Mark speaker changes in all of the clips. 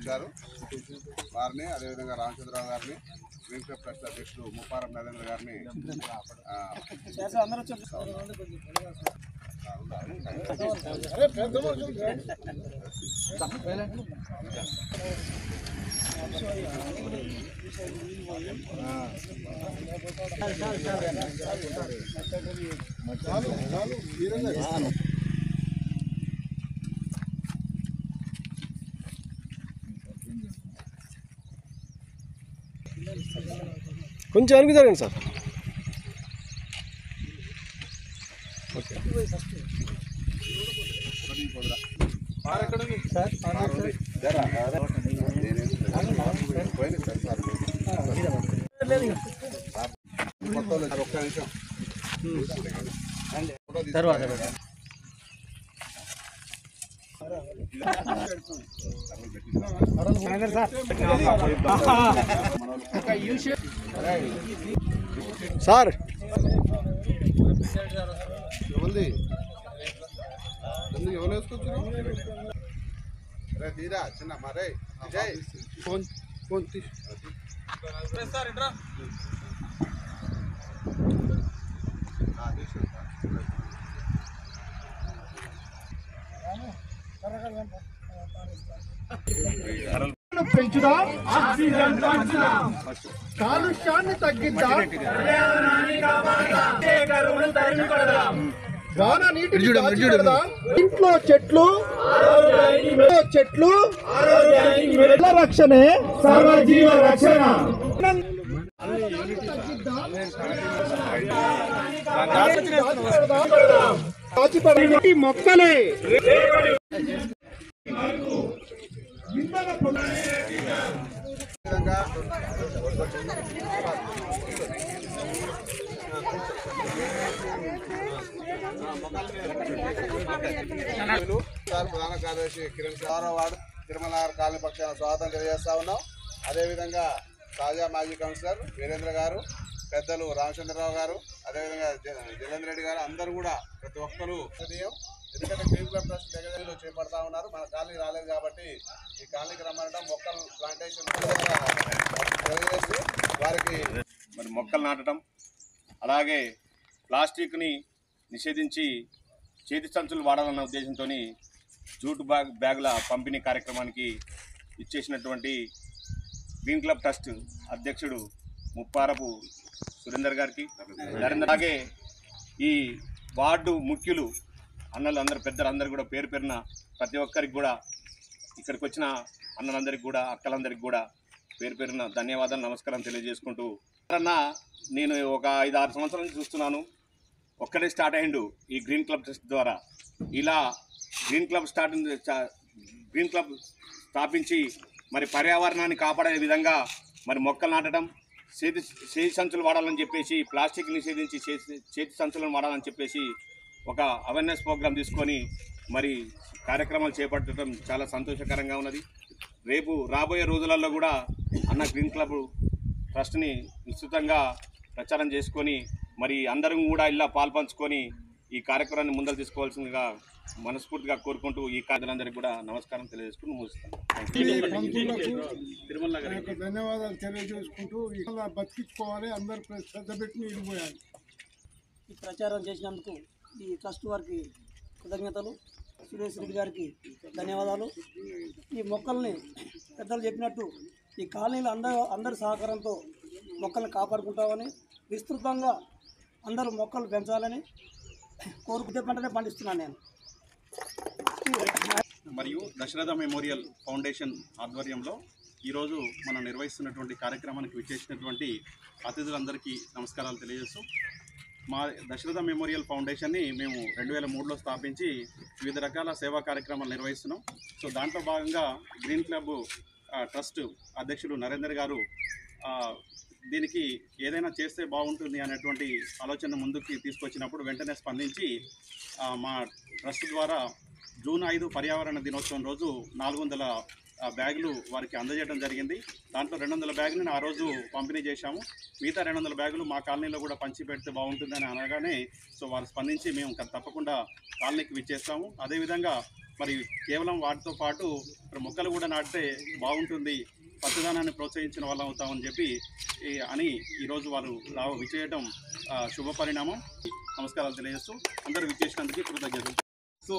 Speaker 1: ఇచ్చారు. వారిని అదేవిధంగా రామచంద్రరావు గారిని, గ్రీన్ క్లబ్ ట్రస్ట్ అధ్యక్షుడు ముప్పారం నరేంద్ర గారిని
Speaker 2: కొంచెం అనిపి జరగండి సార్. ఓకే
Speaker 1: ఒక్క నిమిషం
Speaker 2: సార్
Speaker 1: ఎవరిది ఎందుకు ఎవరు వేసుకొచ్చారు? రే తీరా చిన్న మరే విజయ్ ఫోన్ ఫోన్ తీ
Speaker 3: పెంచుదాం, ఆక్సిజన్ పెంచుదాం, కాలుష్యాన్ని తగ్గిద్దాం, వాన నీటిని దాచిపెడదాం. ఇంట్లో చెట్లు చెట్ల రక్షణే సర్వజీవ రక్షణ. దాచిపెట్టి మొక్కలే
Speaker 1: ప్రధాన కార్యదర్శి కిరణ్ 6వ వార్డు తిరుమలనగర్ కాలనీ పక్షాన స్వాగతం తెలియజేస్తా ఉన్నాం. అదేవిధంగా తాజా మాజీ కౌన్సిలర్ వీరేంద్ర గారు, పెద్దలు రామచంద్రరావు గారు, అదేవిధంగా జలేంద్ర రెడ్డి గారు, అందరూ కూడా ప్రతి ఒక్కరూ ఎందుకంటే గ్రీన్ క్లబ్ ట్రస్ట్ దగ్గరలో చేపడతా ఉన్నారు. మన కాలనీ రాలేదు కాబట్టి ఈ కాలనీకి రమ్మనడం, మొక్కలు ప్లాంటేషన్ తెలియజేస్తూ వారికి
Speaker 4: మరి మొక్కలు నాటడం, అలాగే ప్లాస్టిక్ని నిషేధించి చేతి సంచులు వాడాలన్న ఉద్దేశంతో జూట్ బ్యాగుల పంపిణీ కార్యక్రమానికి ఇచ్చేసినటువంటి గ్రీన్ క్లబ్ ట్రస్ట్ అధ్యక్షుడు ముప్పారపు సురేందర్ గారికి, అలాగే ఈ వార్డు ముఖ్యులు అన్నలు అందరు, పెద్దలు అందరు కూడా పేరు పేరున ప్రతి ఒక్కరికి కూడా, ఇక్కడికి వచ్చిన అన్నలందరికీ కూడా, అక్కలందరికీ కూడా పేరు పేరున ధన్యవాదాలు, నమస్కారం తెలియజేసుకుంటూ, నేను ఒక 5-6 సంవత్సరాల నుంచి చూస్తున్నాను. ఒక్కడే స్టార్ట్ అయ్యిండు ఈ గ్రీన్ క్లబ్ ట్రస్ట్ ద్వారా. ఇలా గ్రీన్ క్లబ్ స్థాపించి మరి పర్యావరణాన్ని కాపాడే విధంగా మరి మొక్కలు నాటడం, చేతి సంచులు వాడాలని చెప్పేసి, ప్లాస్టిక్ నిషేధించి చేతి సంచులను వాడాలని చెప్పేసి ఒక అవేర్నెస్ ప్రోగ్రాం తీసుకొని మరి కార్యక్రమాలు చేపట్టడం చాలా సంతోషకరంగా ఉన్నది. రేపు రాబోయే రోజులలో కూడా అన్న గ్రీన్ క్లబ్ ట్రస్ట్ని విస్తృతంగా ప్రచారం చేసుకొని మరి అందరం కూడా ఇలా పాల్పంచుకొని ఈ కార్యక్రమాన్ని ముందరు తీసుకోవాల్సిందిగా మనస్ఫూర్తిగా కోరుకుంటూ ఈ కార్యక్రమాలందరికీ కూడా నమస్కారం తెలియజేసుకుని ముగిస్తాను.
Speaker 3: ధన్యవాదాలు తెలియజేసుకుంటూ బతికించుకోవాలి, అందరూ శ్రద్ధ పెట్టి వెళ్ళిపోయాలి.
Speaker 5: ఈ ప్రచారం చేసినందుకు ఈ ట్రస్ట్ వారికి కృతజ్ఞతలు, సురేష్ రెడ్డి గారికి ధన్యవాదాలు. ఈ మొక్కల్ని పెద్దలు చెప్పినట్టు ఈ కాలనీలో అందరి సహకారంతో మొక్కల్ని కాపాడుకుంటామని, విస్తృతంగా అందరూ మొక్కలు పెంచాలని కోరుకుంటే పంటనే పండిస్తున్నాను నేను.
Speaker 6: మరియు దశరథ మెమోరియల్ ఫౌండేషన్ ఆధ్వర్యంలో ఈరోజు మనం నిర్వహిస్తున్నటువంటి కార్యక్రమానికి విచ్చేసినటువంటి అతిథులందరికీ నమస్కారాలు తెలియజేస్తూ, మా దశరథ మెమోరియల్ ఫౌండేషన్ని మేము 2003లో స్థాపించి వివిధ రకాల సేవా కార్యక్రమాలు నిర్వహిస్తున్నాం. సో దాంట్లో భాగంగా గ్రీన్ క్లబ్ ట్రస్ట్ అధ్యక్షుడు నరేందర్ గారు దీనికి ఏదైనా చేస్తే బాగుంటుంది అనేటువంటి ఆలోచన ముందుకి తీసుకొచ్చినప్పుడు వెంటనే స్పందించి మా ట్రస్ట్ ద్వారా జూన్ 5 పర్యావరణ దినోత్సవం రోజు 400 బ్యాగులు వారికి అందజేయడం జరిగింది. దాంట్లో 200 బ్యాగులను ఆ రోజు పంపిణీ చేశాము. మిగతా 200 బ్యాగులు మా కాలనీలో కూడా పంచి పెడితే బాగుంటుందని అనగానే సో వారు స్పందించి మేము తప్పకుండా కాలనీకి విచ్చేస్తాము. అదేవిధంగా మరి కేవలం వాటితో పాటు మొక్కలు కూడా నాటితే బాగుంటుంది, పచ్చదనాన్ని ప్రోత్సహించిన వాళ్ళం అవుతామని చెప్పి అని ఈరోజు వారు విచ్చేయడం శుభ పరిణామం. నమస్కారాలు తెలియజేస్తూ అందరూ విచ్చేసినందుకు కృతజ్ఞతలు.
Speaker 7: సో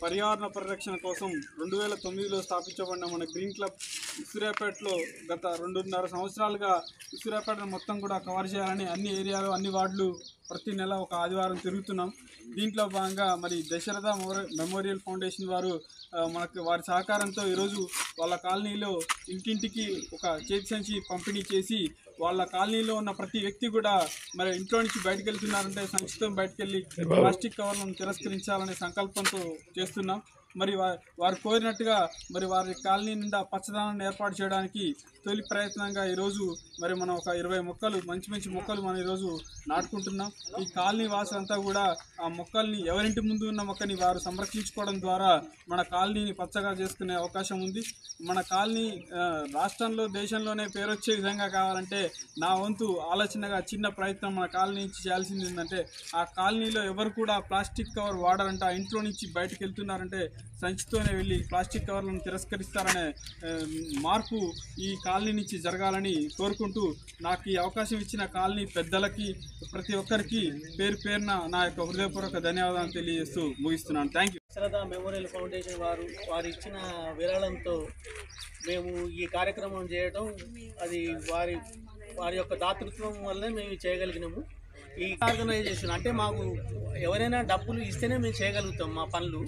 Speaker 7: పర్యావరణ పరిరక్షణ కోసం 2009లో స్థాపించబడిన మన గ్రీన్ క్లబ్ సూర్యాపేటలో గత 2.5 సంవత్సరాలుగా సూర్యాపేటను మొత్తం కూడా కవర్ చేయాలని అన్ని ఏరియాలు అన్ని వార్డులు ప్రతి నెల ఒక ఆదివారం తిరుగుతున్నాం. దీంట్లో భాగంగా మరి దశరథ మెమోరియల్ ఫౌండేషన్ వారు మనకు వారి సహకారంతో ఈరోజు వాళ్ళ కాలనీలో ఇంటింటికి ఒక చేతి సంచి పంపిణీ చేసి వాళ్ళ కాలనీలో ఉన్న ప్రతి వ్యక్తి కూడా మరి ఇంట్లో నుంచి బయటకు వెళ్తున్నారంటే సంచితో బయటకు వెళ్ళి ప్లాస్టిక్ కవర్లను తిరస్కరించాలనే సంకల్పంతో చేస్తున్నాం. మరి వారు కోరినట్టుగా మరి వారి కాలనీ నిండా పచ్చదనాన్ని ఏర్పాటు చేయడానికి తొలి ప్రయత్నంగా ఈరోజు మరి మనం ఒక 20 మొక్కలు మంచి మొక్కలు మనం ఈరోజు నాటుకుంటున్నాం. ఈ కాలనీ వాసులంతా కూడా ఆ మొక్కల్ని ఎవరింటి ముందు ఉన్న మొక్కని వారు సంరక్షించుకోవడం ద్వారా మన కాలనీని పచ్చగా చేసుకునే అవకాశం ఉంది. మన కాలనీ రాష్ట్రంలో దేశంలోనే పేరొచ్చే విధంగా కావాలంటే నా వంతు ఆలోచనగా చిన్న ప్రయత్నం మన కాలనీ నుంచి చేయాల్సింది ఏంటంటే ఆ కాలనీలో ఎవరు కూడా ప్లాస్టిక్ కవర్ వాడరంట. ఇంట్లో నుంచి బయటకు వెళ్తున్నారంటే సంచితోనే వెళ్ళి ప్లాస్టిక్ కవర్లను తిరస్కరిస్తారనే మార్పు ఈ కాలనీ నుంచి జరగాలని కోరుకుంటూ నాకు ఈ అవకాశం ఇచ్చిన కాలనీ పెద్దలకి ప్రతి ఒక్కరికి పేరున నా యొక్క హృదయపూర్వక ధన్యవాదాలు తెలియజేస్తూ ముగిస్తున్నాను. Thank you.
Speaker 5: Dasharatha memorial foundation వారు ఇచ్చిన విరాళంతో మేము ఈ కార్యక్రమం చేయడం అది వారి యొక్క దాతృత్వం వల్లనే మేము చేయగలిగినాము. ఈ ఆర్గనైజేషన్ అంటే మాకు ఎవరైనా డబ్బులు ఇస్తేనే మేము చేయగలుగుతాం మా పనులు.